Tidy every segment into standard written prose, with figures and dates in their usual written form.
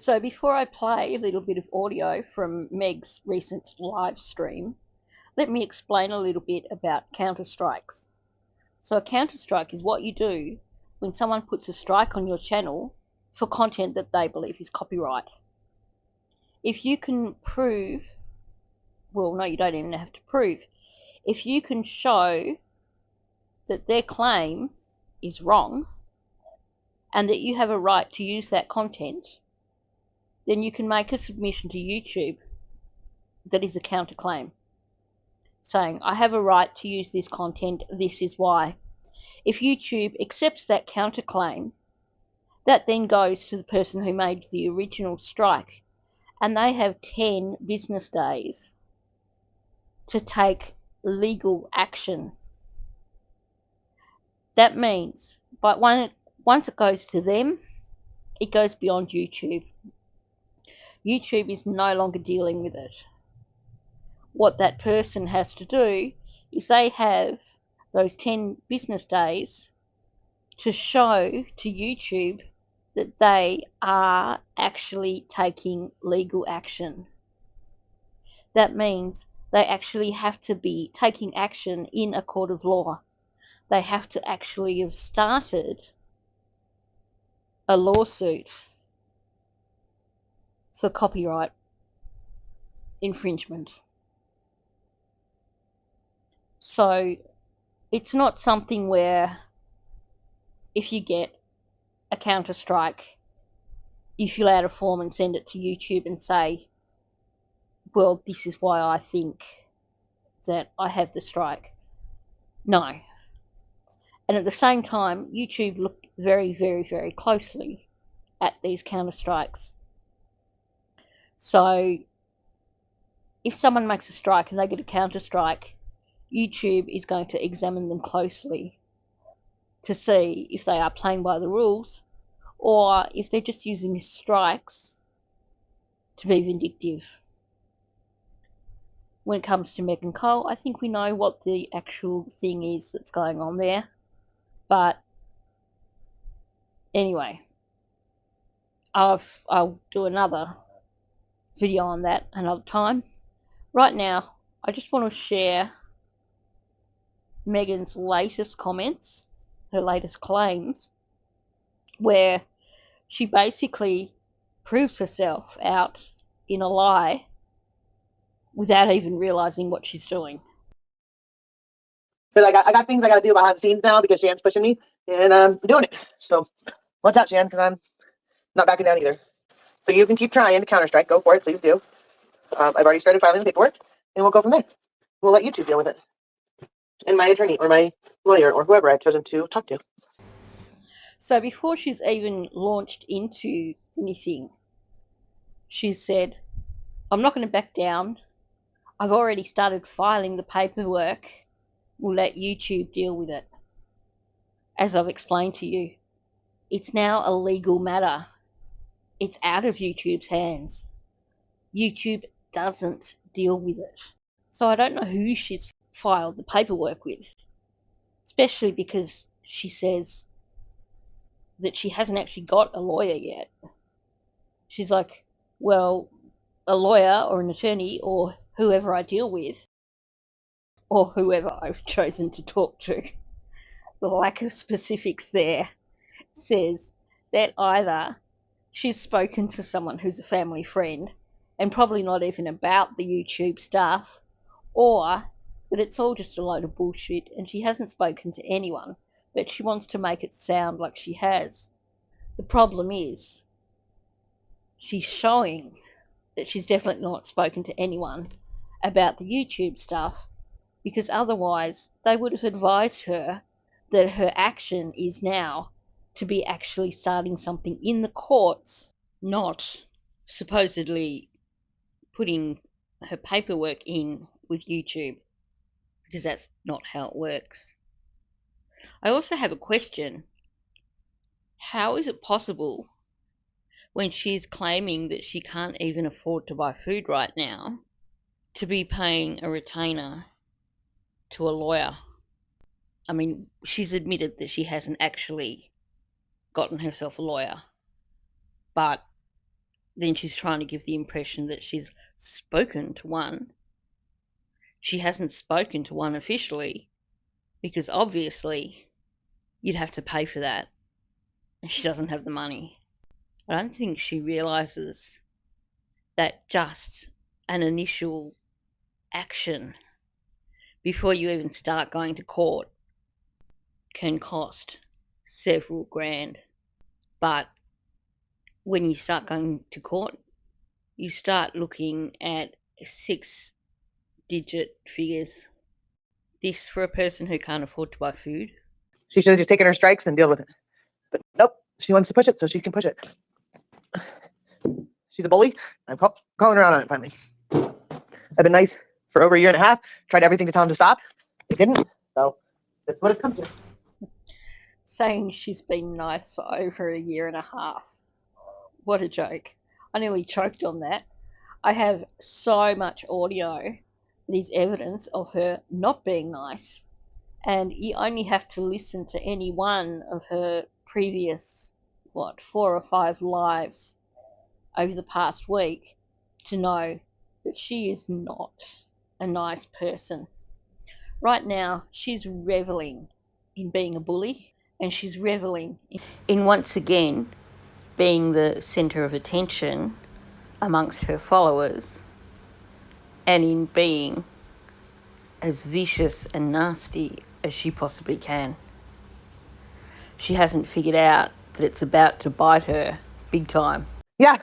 So before I play a little bit of audio from Meg's recent live stream, let me explain a little bit about counter-strikes. So a counter-strike is what you do when someone puts a strike on your channel for content that they believe is copyright. If you can prove, well, no, you don't even have to prove. If you can show that their claim is wrong and that you have a right to use that content, then you can make a submission to YouTube that is a counterclaim, saying, I have a right to use this content, this is why. If YouTube accepts that counterclaim, that then goes to the person who made the original strike, and they have 10 business days to take legal action. That means, but once it goes to them, it goes beyond YouTube. YouTube is no longer dealing with it. What that person has to do is they have those 10 business days to show to YouTube that they are actually taking legal action. That means they actually have to be taking action in a court of law. They have to actually have started a lawsuit for copyright infringement. So it's not something where if you get a counter strike, you fill out a form and send it to YouTube and say, well, this is why I think that I have the strike. No. And at the same time, YouTube look very, very, very closely at these counter strikes. So if someone makes a strike and they get a counter strike, YouTube is going to examine them closely to see if they are playing by the rules or if they're just using strikes to be vindictive. When it comes to Meghan Cole, I think we know what the actual thing is that's going on there. But anyway, I'll do another video on that another time. Right now, I just want to share Meghan's latest comments, her latest claims, where she basically proves herself out in a lie without even realizing what she's doing. But I got things I got to do behind the scenes now because Shan's pushing me, and I'm doing it. So watch out, Shan, because I'm not backing down either. So you can keep trying to counter-strike. Go for it. Please do. I've already started filing the paperwork, and we'll go from there. We'll let you two deal with it. And my attorney or my lawyer or whoever I've chosen to talk to. So before she's even launched into anything, she said, I'm not going to back down. I've already started filing the paperwork. We'll let YouTube deal with it. As I've explained to you, it's now a legal matter. It's out of YouTube's hands. YouTube doesn't deal with it. So I don't know who she's filed the paperwork with, especially because she says that she hasn't actually got a lawyer yet. She's like, well, a lawyer or an attorney or whoever I deal with, or whoever I've chosen to talk to, the lack of specifics there says that either she's spoken to someone who's a family friend and probably not even about the YouTube stuff, or that it's all just a load of bullshit and she hasn't spoken to anyone, but she wants to make it sound like she has. The problem is she's showing that she's definitely not spoken to anyone about the YouTube stuff, because otherwise they would have advised her that her action is now to be actually starting something in the courts, not supposedly putting her paperwork in with YouTube, because that's not how it works. I also have a question. How is it possible when she's claiming that she can't even afford to buy food right now to be paying a retainer to a lawyer? I mean, she's admitted that she hasn't actually gotten herself a lawyer, but then she's trying to give the impression that she's spoken to one. She hasn't spoken to one officially, because obviously you'd have to pay for that, and she doesn't have the money. I don't think she realises that just an initial action before you even start going to court can cost several grand. But when you start going to court, you start looking at 6-digit figures. This for a person who can't afford to buy food. She should have just taken her strikes and deal with it. But nope, she wants to push it so she can push it. She's a bully. I'm calling her out on it finally. I've been nice for over a year and a half. Tried everything to tell him to stop. They didn't. So that's what it comes to. Saying she's been nice for over a year and a half. What a joke. I nearly choked on that. I have so much audio that is evidence of her not being nice. And you only have to listen to any one of her previous, 4 or 5 lives over the past week to know that she is not a nice person. Right now, she's reveling in being a bully, and she's reveling in once again being the centre of attention amongst her followers, and in being as vicious and nasty as she possibly can. She hasn't figured out that it's about to bite her big time. Yeah.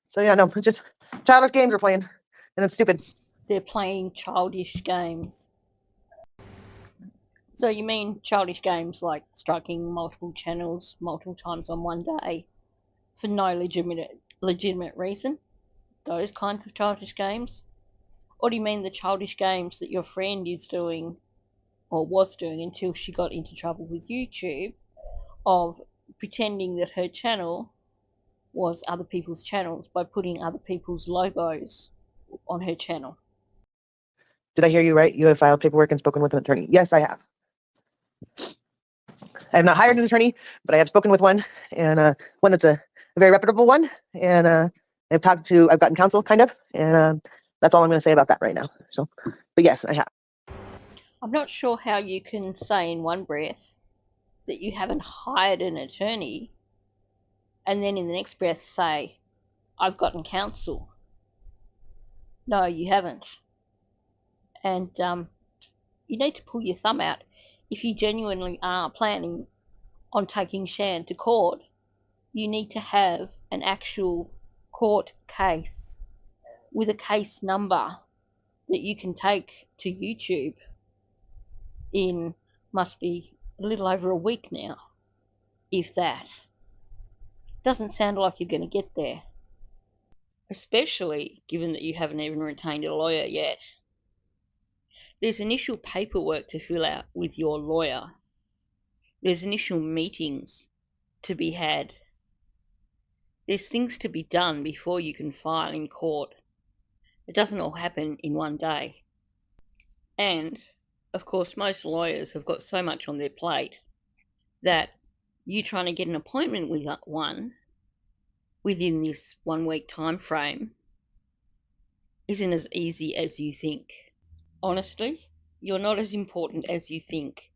So yeah, no, it's just childish games we're playing, and it's stupid. They're playing childish games. So you mean childish games like striking multiple channels multiple times on one day for no legitimate reason? Those kinds of childish games? Or do you mean the childish games that your friend is doing, or was doing until she got into trouble with YouTube, of pretending that her channel was other people's channels by putting other people's logos on her channel? Did I hear you right? You have filed paperwork and spoken with an attorney. Yes, I have. I have not hired an attorney, but I have spoken with one, and one that's a very reputable one. And I've gotten counsel, kind of, and that's all I'm going to say about that right now. So, but yes, I have. I'm not sure how you can say in one breath that you haven't hired an attorney and then in the next breath say, I've gotten counsel. No, you haven't. And you need to pull your thumb out. If you genuinely are planning on taking Shan to court, you need to have an actual court case with a case number that you can take to YouTube in, must be a little over a week now, if that. Doesn't sound like you're going to get there, especially given that you haven't even retained a lawyer yet. There's initial paperwork to fill out with your lawyer. There's initial meetings to be had. There's things to be done before you can file in court. It doesn't all happen in one day. And, of course, most lawyers have got so much on their plate that you trying to get an appointment with one within this 1 week time frame isn't as easy as you think. Honestly, you're not as important as you think.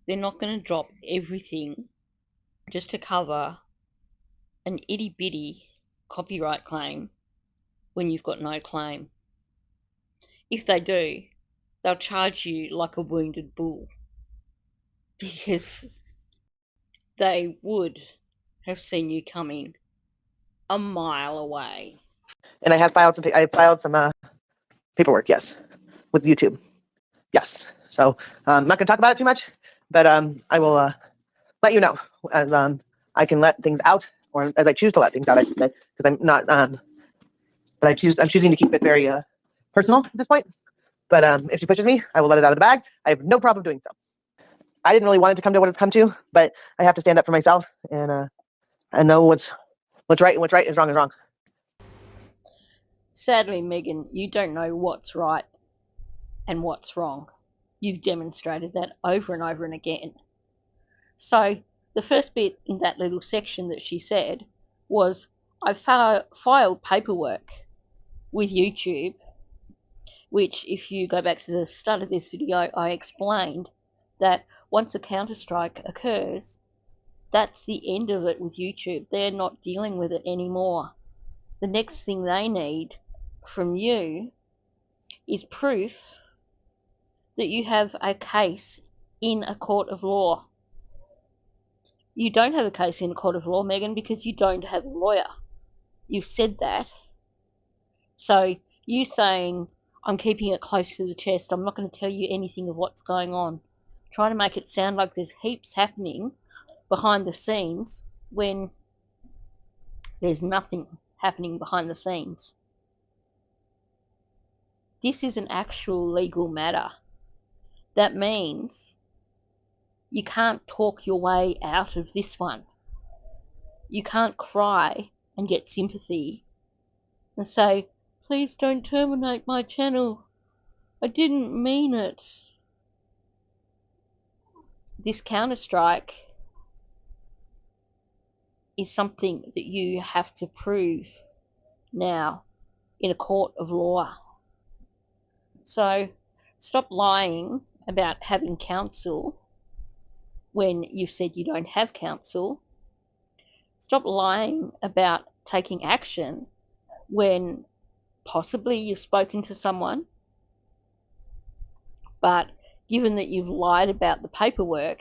They're not going to drop everything just to cover an itty-bitty copyright claim when you've got no claim. If they do, they'll charge you like a wounded bull, because they would have seen you coming a mile away. And I have filed some paperwork, yes, with YouTube. Yes. So I'm not going to talk about it too much, but I will let you know as I can let things out, or as I choose to let things out, because I'm not. But I'm choosing to keep it very personal at this point. But if she pushes me, I will let it out of the bag. I have no problem doing so. I didn't really want it to come to what it's come to, but I have to stand up for myself, and I know what's right, and what's right is wrong. Sadly, Meghan, you don't know what's right and what's wrong. You've demonstrated that over and over and again. So the first bit in that little section that she said was, I filed paperwork with YouTube, which, if you go back to the start of this video, I explained that once a counter-strike occurs, that's the end of it with YouTube. They're not dealing with it anymore. The next thing they need from you is proof that you have a case in a court of law. You don't have a case in a court of law, Meghan, because you don't have a lawyer. You've said that. So you saying, I'm keeping it close to the chest, I'm not going to tell you anything of what's going on, trying to make it sound like there's heaps happening behind the scenes when there's nothing happening behind the scenes. This is an actual legal matter. That means you can't talk your way out of this one. You can't cry and get sympathy and say, please don't terminate my channel. I didn't mean it. This counter-strike is something that you have to prove now in a court of law. So stop lying about having counsel when you've said you don't have counsel. Stop lying about taking action when possibly you've spoken to someone, but given that you've lied about the paperwork,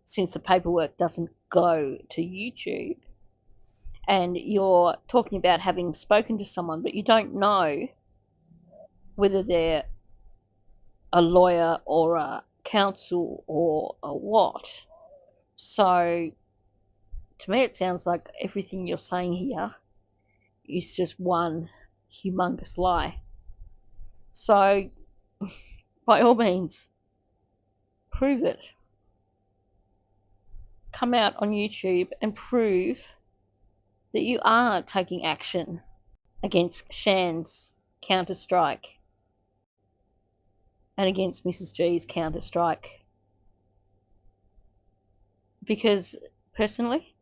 since the paperwork doesn't go to YouTube, and you're talking about having spoken to someone, but you don't know whether they're a lawyer or a counsel or a what. So to me it sounds like everything you're saying here is just one humongous lie. So by all means, prove it. Come out on YouTube and prove that you are taking action against Shan's counter-strike and against Mrs. G's counter-strike. Because personally,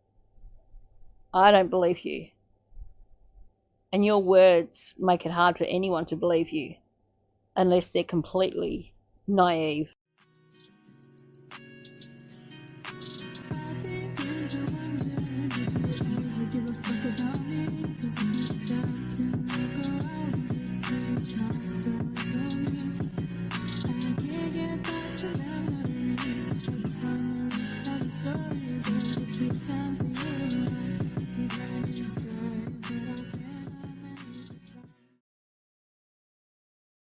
I don't believe you. And your words make it hard for anyone to believe you unless they're completely naive.